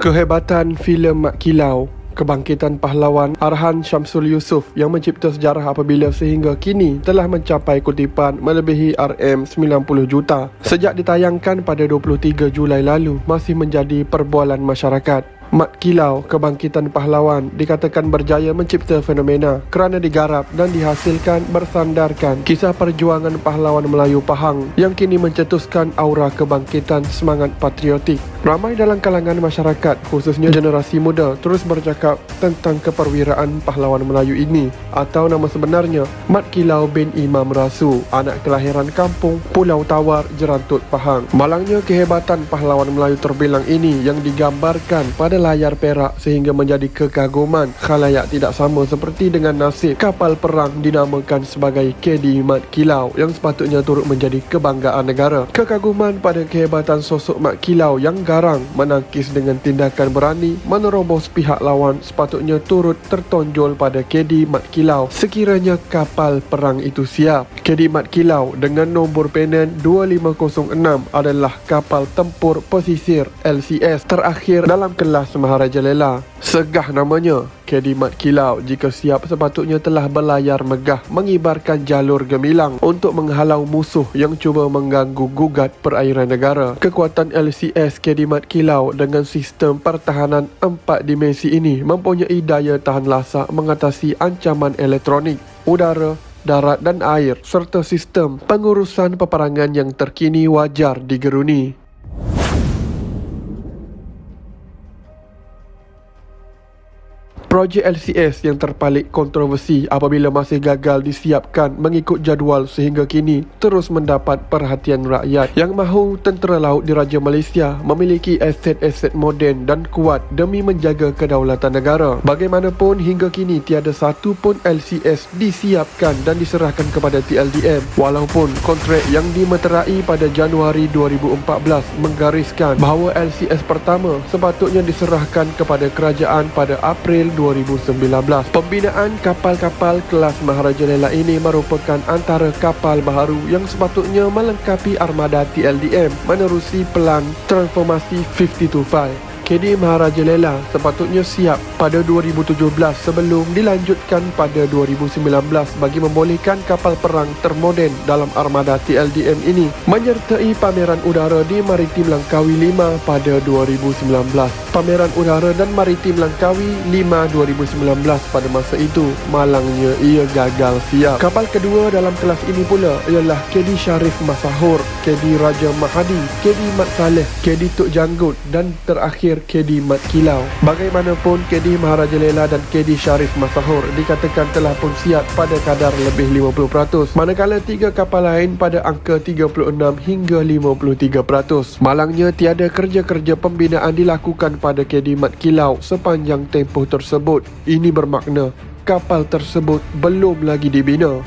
Kehebatan filem Mat Kilau, kebangkitan pahlawan Arhan Syamsul Yusof yang mencipta sejarah apabila sehingga kini telah mencapai kutipan melebihi RM90 juta. Sejak ditayangkan pada 23 Julai lalu, masih menjadi perbualan masyarakat. Mat Kilau, kebangkitan pahlawan, dikatakan berjaya mencipta fenomena kerana digarap dan dihasilkan bersandarkan kisah perjuangan pahlawan Melayu Pahang yang kini mencetuskan aura kebangkitan semangat patriotik. Ramai dalam kalangan masyarakat, khususnya generasi muda, terus bercakap tentang keperwiraan pahlawan Melayu ini, atau nama sebenarnya Mat Kilau bin Imam Rasu, anak kelahiran kampung Pulau Tawar, Jerantut, Pahang. Malangnya kehebatan pahlawan Melayu terbilang ini yang digambarkan pada layar perak sehingga menjadi kekaguman khalayak tidak sama seperti dengan nasib kapal perang dinamakan sebagai KD Mat Kilau yang sepatutnya turut menjadi kebanggaan negara. Kekaguman pada kehebatan sosok Mat Kilau yang garang menangkis dengan tindakan berani menerobos pihak lawan sepatutnya turut tertonjol pada KD Mat Kilau sekiranya kapal perang itu siap. KD Mat Kilau dengan nombor penan 2506 adalah kapal tempur pesisir LCS terakhir dalam kelas Maharajalela. Segah namanya, KD Mat Kilau jika siap sepatutnya telah berlayar megah mengibarkan jalur gemilang untuk menghalau musuh yang cuba mengganggu gugat perairan negara. Kekuatan LCS KD Mat Kilau dengan sistem pertahanan 4 dimensi ini mempunyai daya tahan lasak mengatasi ancaman elektronik, udara, darat dan air serta sistem pengurusan peperangan yang terkini wajar digeruni. Projek LCS yang terpalit kontroversi apabila masih gagal disiapkan mengikut jadual sehingga kini terus mendapat perhatian rakyat yang mahu tentera laut diraja Malaysia memiliki aset-aset moden dan kuat demi menjaga kedaulatan negara. Bagaimanapun hingga kini tiada satu pun LCS disiapkan dan diserahkan kepada TLDM walaupun kontrak yang dimeterai pada Januari 2014 menggariskan bahawa LCS pertama sepatutnya diserahkan kepada kerajaan pada April 2019. Pembinaan kapal-kapal kelas Maharajalela ini merupakan antara kapal baharu yang sepatutnya melengkapi armada TLDM menerusi pelan transformasi 5025. KD Maharajalela sepatutnya siap pada 2017 sebelum dilanjutkan pada 2019 bagi membolehkan kapal perang termoden dalam armada TLDM ini menyertai pameran udara di Maritim Langkawi 5 pada 2019. Pameran udara dan Maritim Langkawi 5 2019 pada masa itu malangnya ia gagal siap. Kapal kedua dalam kelas ini pula ialah KD Sharif Masahur, KD Raja Mahadi, KD Mat Saleh, KD Tuk Janggut dan terakhir KD Mat Kilau. Bagaimanapun KD Maharajalela dan KD Sharif Masahur dikatakan telah pun siap pada kadar lebih 50%, manakala 3 kapal lain pada angka 36 hingga 53%. Malangnya tiada kerja-kerja pembinaan dilakukan pada KD Mat Kilau sepanjang tempoh tersebut. Ini bermakna kapal tersebut belum lagi dibina.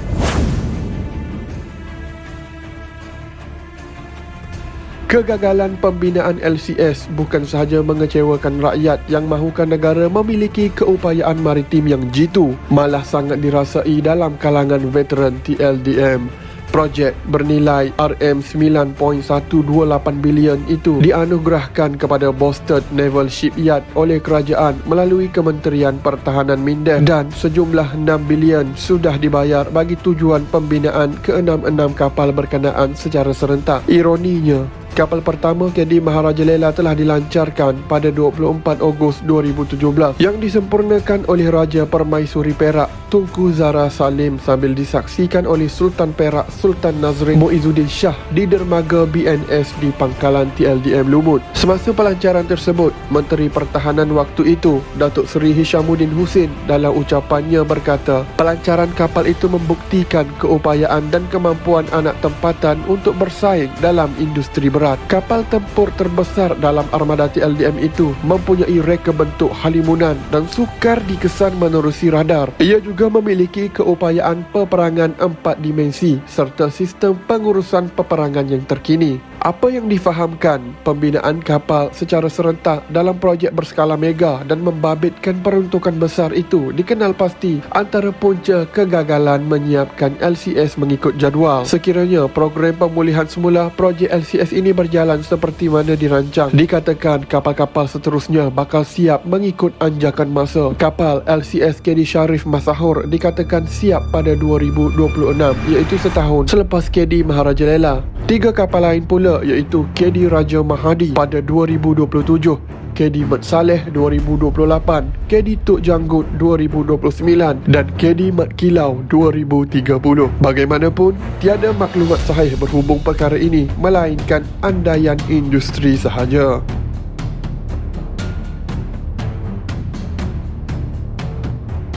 Kegagalan pembinaan LCS bukan sahaja mengecewakan rakyat yang mahukan negara memiliki keupayaan maritim yang jitu, malah sangat dirasai dalam kalangan veteran TLDM. Projek bernilai RM9.128 bilion itu dianugerahkan kepada Boston Naval Shipyard oleh kerajaan melalui Kementerian Pertahanan Mindet dan sejumlah 6 bilion sudah dibayar bagi tujuan pembinaan ke-66 kapal berkenaan secara serentak. Ironinya, kapal pertama KD Maharajalela telah dilancarkan pada 24 Ogos 2017 yang disempurnakan oleh Raja Permaisuri Perak Tunku Zara Salim sambil disaksikan oleh Sultan Perak Sultan Nazrin Muizuddin Shah di dermaga BNS di pangkalan TLDM Lumut. Semasa pelancaran tersebut, Menteri Pertahanan waktu itu Datuk Seri Hishamuddin Hussein dalam ucapannya berkata, pelancaran kapal itu membuktikan keupayaan dan kemampuan anak tempatan untuk bersaing dalam industri berat. Kapal tempur terbesar dalam armada TLDM itu mempunyai reka bentuk halimunan dan sukar dikesan menerusi radar. Ia juga memiliki keupayaan peperangan 4 dimensi serta sistem pengurusan peperangan yang terkini. Apa yang difahamkan, pembinaan kapal secara serentak dalam projek berskala mega dan membabitkan peruntukan besar itu dikenal pasti antara punca kegagalan menyiapkan LCS mengikut jadual. Sekiranya program pemulihan semula projek LCS ini berjalan seperti mana dirancang, dikatakan kapal-kapal seterusnya bakal siap mengikut anjakan masa. Kapal LCS KD Sharif Masahur dikatakan siap pada 2026, iaitu setahun selepas KD Maharaja Lela. 3 kapal lain pula iaitu KD Raja Mahadi pada 2027, KD Mat Saleh 2028, KD Tuk Janggut 2029 dan KD Mat Kilau 2030. Bagaimanapun, tiada maklumat sahih berhubung perkara ini melainkan andaian industri sahaja.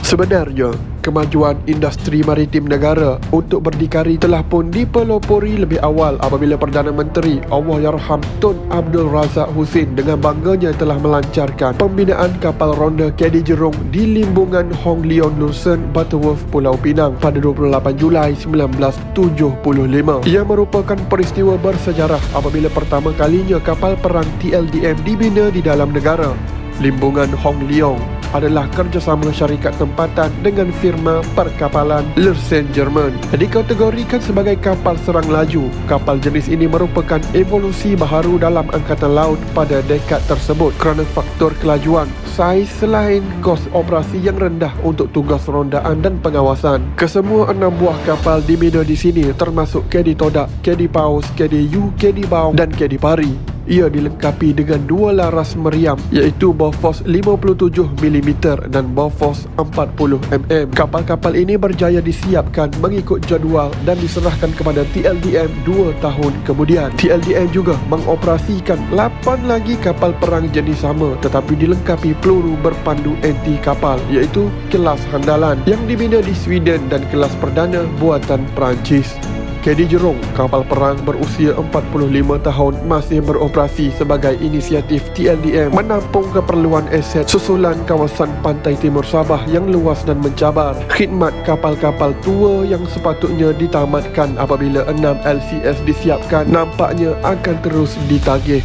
Sebenarnya, kemajuan industri maritim negara untuk berdikari telah pun dipelopori lebih awal apabila Perdana Menteri Allahyarham Tun Abdul Razak Husin dengan bangganya telah melancarkan pembinaan kapal ronda KD Jerung di limbungan Hong Leong Lucerne Butterworth Pulau Pinang pada 28 Julai 1975. Ia merupakan peristiwa bersejarah apabila pertama kalinya kapal perang TLDM dibina di dalam negara. Limbungan Hong Leong adalah kerjasama syarikat tempatan dengan firma perkapalan Lersen Jerman. Dikategorikan sebagai kapal serang laju, kapal jenis ini merupakan evolusi baharu dalam angkatan laut pada dekad tersebut kerana faktor kelajuan, saiz selain kos operasi yang rendah untuk tugas rondaan dan pengawasan. Kesemua 6 buah kapal dibina di sini termasuk KD Todak, KD Paus, KD Yu, KD Baung dan KD Pari. Ia dilengkapi dengan 2 laras meriam iaitu Bofors 57mm dan Bofors 40mm. Kapal-kapal ini berjaya disiapkan mengikut jadual dan diserahkan kepada TLDM 2 tahun kemudian. TLDM juga mengoperasikan 8 lagi kapal perang jenis sama tetapi dilengkapi peluru berpandu anti kapal iaitu kelas Handalan yang dibina di Sweden dan kelas perdana buatan Perancis. KD Jerung, kapal perang berusia 45 tahun, masih beroperasi sebagai inisiatif TLDM menampung keperluan aset susulan kawasan pantai timur Sabah yang luas dan mencabar. Khidmat kapal-kapal tua yang sepatutnya ditamatkan apabila 6 LCS disiapkan nampaknya akan terus ditagih.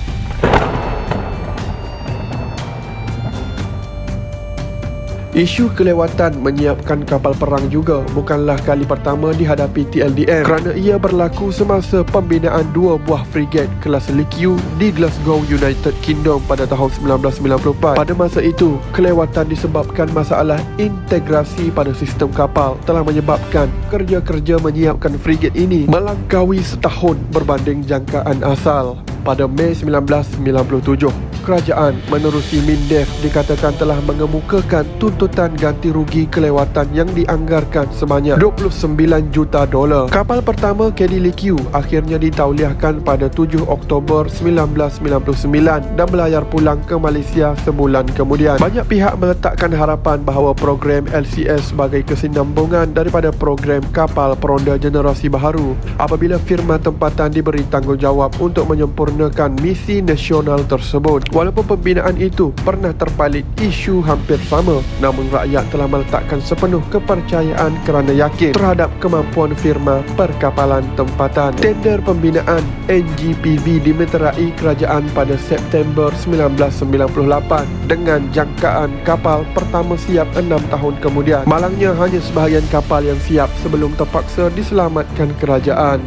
Isu kelewatan menyiapkan kapal perang juga bukanlah kali pertama dihadapi TLDM kerana ia berlaku semasa pembinaan 2 buah frigate kelas Likiu di Glasgow, United Kingdom pada tahun 1994. Pada masa itu, kelewatan disebabkan masalah integrasi pada sistem kapal telah menyebabkan kerja-kerja menyiapkan frigate ini melangkaui setahun berbanding jangkaan asal. Pada Mei 1997, kerajaan menerusi MINDEF dikatakan telah mengemukakan tuntutan ganti rugi kelewatan yang dianggarkan sebanyak $29 juta. Kapal pertama KD Likiu akhirnya ditauliahkan pada 7 Oktober 1999 dan berlayar pulang ke Malaysia sebulan kemudian. Banyak pihak meletakkan harapan bahawa program LCS sebagai kesinambungan daripada program kapal peronda generasi baharu apabila firma tempatan diberi tanggungjawab untuk menyempurnakan misi nasional tersebut. Walaupun pembinaan itu pernah terpalit isu hampir sama, namun rakyat telah meletakkan sepenuh kepercayaan kerana yakin terhadap kemampuan firma perkapalan tempatan. Tender pembinaan NGPV dimeterai kerajaan pada September 1998 dengan jangkaan kapal pertama siap 6 tahun kemudian. Malangnya hanya sebahagian kapal yang siap sebelum terpaksa diselamatkan kerajaan.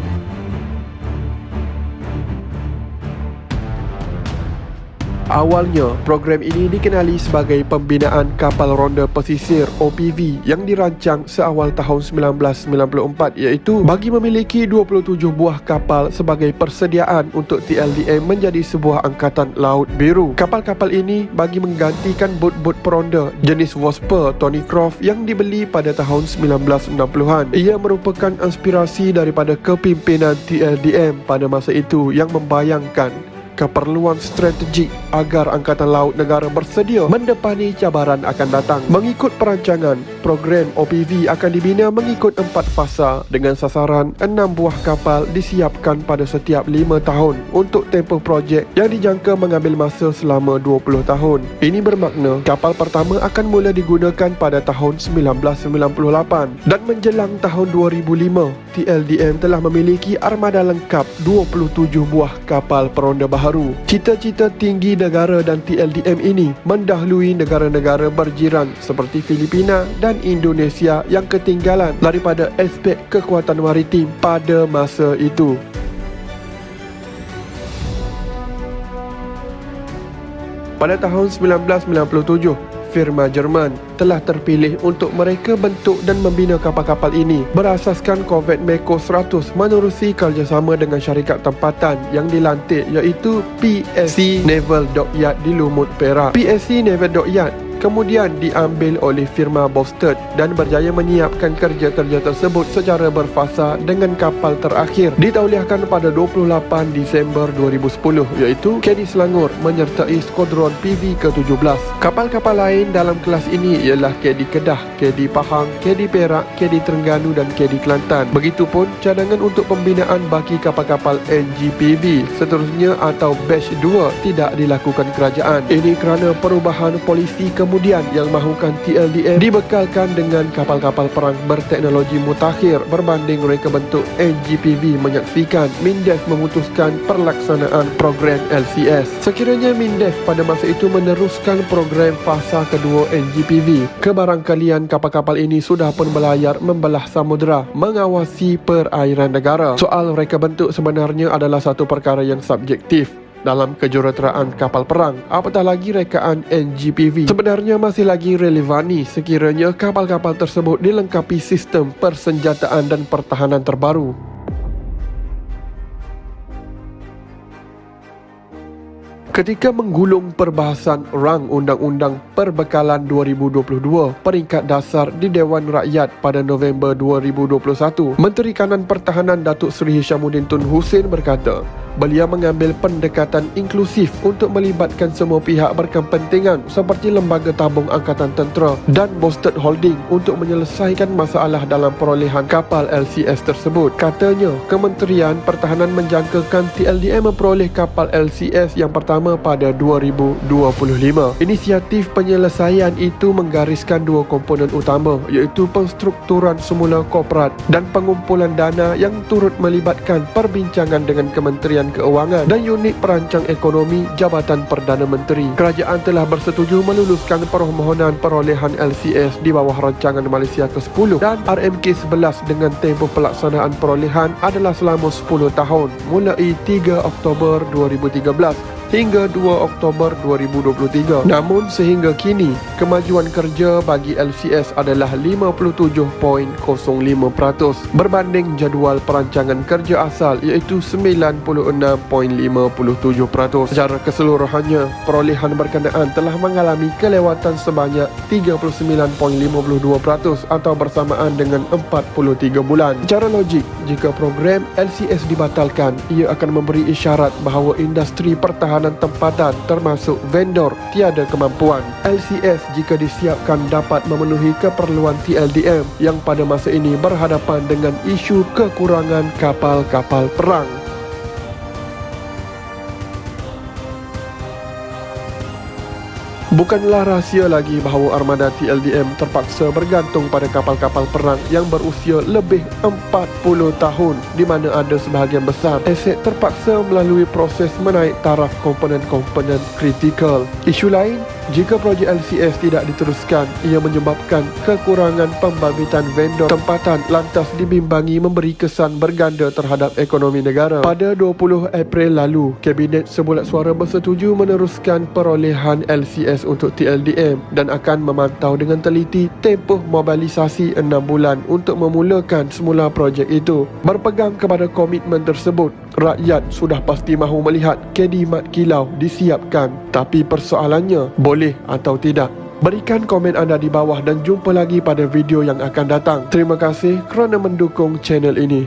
Awalnya, program ini dikenali sebagai Pembinaan Kapal Ronda Pesisir OPV yang dirancang seawal tahun 1994 iaitu bagi memiliki 27 buah kapal sebagai persediaan untuk TLDM menjadi sebuah angkatan laut biru. Kapal-kapal ini bagi menggantikan bot-bot peronda jenis Vosper Tony Croft yang dibeli pada tahun 1960-an. Ia merupakan inspirasi daripada kepimpinan TLDM pada masa itu yang membayangkan keperluan strategik agar Angkatan Laut Negara bersedia mendepani cabaran akan datang. Mengikut perancangan, program OPV akan dibina mengikut 4 fasa dengan sasaran 6 buah kapal disiapkan pada setiap 5 tahun untuk tempoh projek yang dijangka mengambil masa selama 20 tahun. Ini bermakna kapal pertama akan mula digunakan pada tahun 1998 dan menjelang tahun 2005, TLDM telah memiliki armada lengkap 27 buah kapal peronda baharu. Cita-cita tinggi negara dan TLDM ini mendahului negara-negara berjiran seperti Filipina dan Indonesia yang ketinggalan daripada aspek kekuatan maritim pada masa itu. Pada tahun 1997, firma Jerman telah terpilih untuk mereka bentuk dan membina kapal-kapal ini berasaskan korvet Meko 100 menerusi kerjasama dengan syarikat tempatan yang dilantik iaitu PSC Naval Dockyard di Lumut, Perak. PSC Naval Dockyard kemudian diambil oleh firma Bostad dan berjaya menyiapkan kerja-kerja tersebut secara berfasa dengan kapal terakhir ditauliahkan pada 28 Disember 2010 iaitu KD Selangor menyertai skuadron PV ke-17. Kapal-kapal lain dalam kelas ini ialah KD Kedah, KD Pahang, KD Perak, KD Terengganu dan KD Kelantan. Begitupun cadangan untuk pembinaan baki kapal-kapal NGPV seterusnya atau Batch 2 tidak dilakukan kerajaan. Ini kerana perubahan polisi kemudian yang mahukan TLDM dibekalkan dengan kapal-kapal perang berteknologi mutakhir berbanding reka bentuk NGPV menyaksikan MINDEF memutuskan perlaksanaan program LCS. Sekiranya MINDEF pada masa itu meneruskan program fasa kedua NGPV, kebarangkalian kapal-kapal ini sudah pun berlayar membelah samudera mengawasi perairan negara. Soal reka bentuk sebenarnya adalah satu perkara yang subjektif dalam kejuruteraan kapal perang, apatah lagi rekaan NGPV sebenarnya masih lagi relevani sekiranya kapal-kapal tersebut dilengkapi sistem persenjataan dan pertahanan terbaru. Ketika menggulung perbahasan rang Undang-Undang Perbekalan 2022 peringkat dasar di Dewan Rakyat pada November 2021, Menteri Kanan Pertahanan Datuk Seri Hishamuddin Tun Hussein berkata, beliau mengambil pendekatan inklusif untuk melibatkan semua pihak berkepentingan seperti Lembaga Tabung Angkatan Tentera dan Bostad Holding untuk menyelesaikan masalah dalam perolehan kapal LCS tersebut. Katanya, Kementerian Pertahanan menjangkakan TLDM memperoleh kapal LCS yang pertama pada 2025. Inisiatif penyelesaian itu menggariskan dua komponen utama iaitu penstrukturan semula korporat dan pengumpulan dana yang turut melibatkan perbincangan dengan Kementerian Keuangan dan Unit Perancang Ekonomi Jabatan Perdana Menteri. Kerajaan telah bersetuju meluluskan permohonan perolehan LCS di bawah rancangan Malaysia ke-10 dan RMK 11 dengan tempoh pelaksanaan perolehan adalah selama 10 tahun mulai 3 Oktober 2013 hingga 2 Oktober 2023. Namun sehingga kini, kemajuan kerja bagi LCS adalah 57.05% berbanding jadual perancangan kerja asal iaitu 96.57%. Secara keseluruhannya, perolehan berkenaan telah mengalami kelewatan sebanyak 39.52% atau bersamaan dengan 43 bulan. Secara logik, jika program LCS dibatalkan, ia akan memberi isyarat bahawa industri pertahanan tempatan termasuk vendor tiada kemampuan. LCS jika disiapkan dapat memenuhi keperluan TLDM yang pada masa ini berhadapan dengan isu kekurangan kapal-kapal perang. Bukanlah rahsia lagi bahawa armada TLDM terpaksa bergantung pada kapal-kapal perang yang berusia lebih 40 tahun di mana ada sebahagian besar aset terpaksa melalui proses menaik taraf komponen-komponen kritikal. Isu lain, jika projek LCS tidak diteruskan, ia menyebabkan kekurangan pembangkitan vendor tempatan lantas dibimbangi memberi kesan berganda terhadap ekonomi negara. Pada 20 April lalu, Kabinet sebulat suara bersetuju meneruskan perolehan LCS untuk TLDM dan akan memantau dengan teliti tempoh mobilisasi 6 bulan untuk memulakan semula projek itu. Berpegang kepada komitmen tersebut, rakyat sudah pasti mahu melihat KD Mat Kilau disiapkan. Tapi persoalannya, boleh atau tidak? Berikan komen anda di bawah dan jumpa lagi pada video yang akan datang. Terima kasih kerana mendukung channel ini.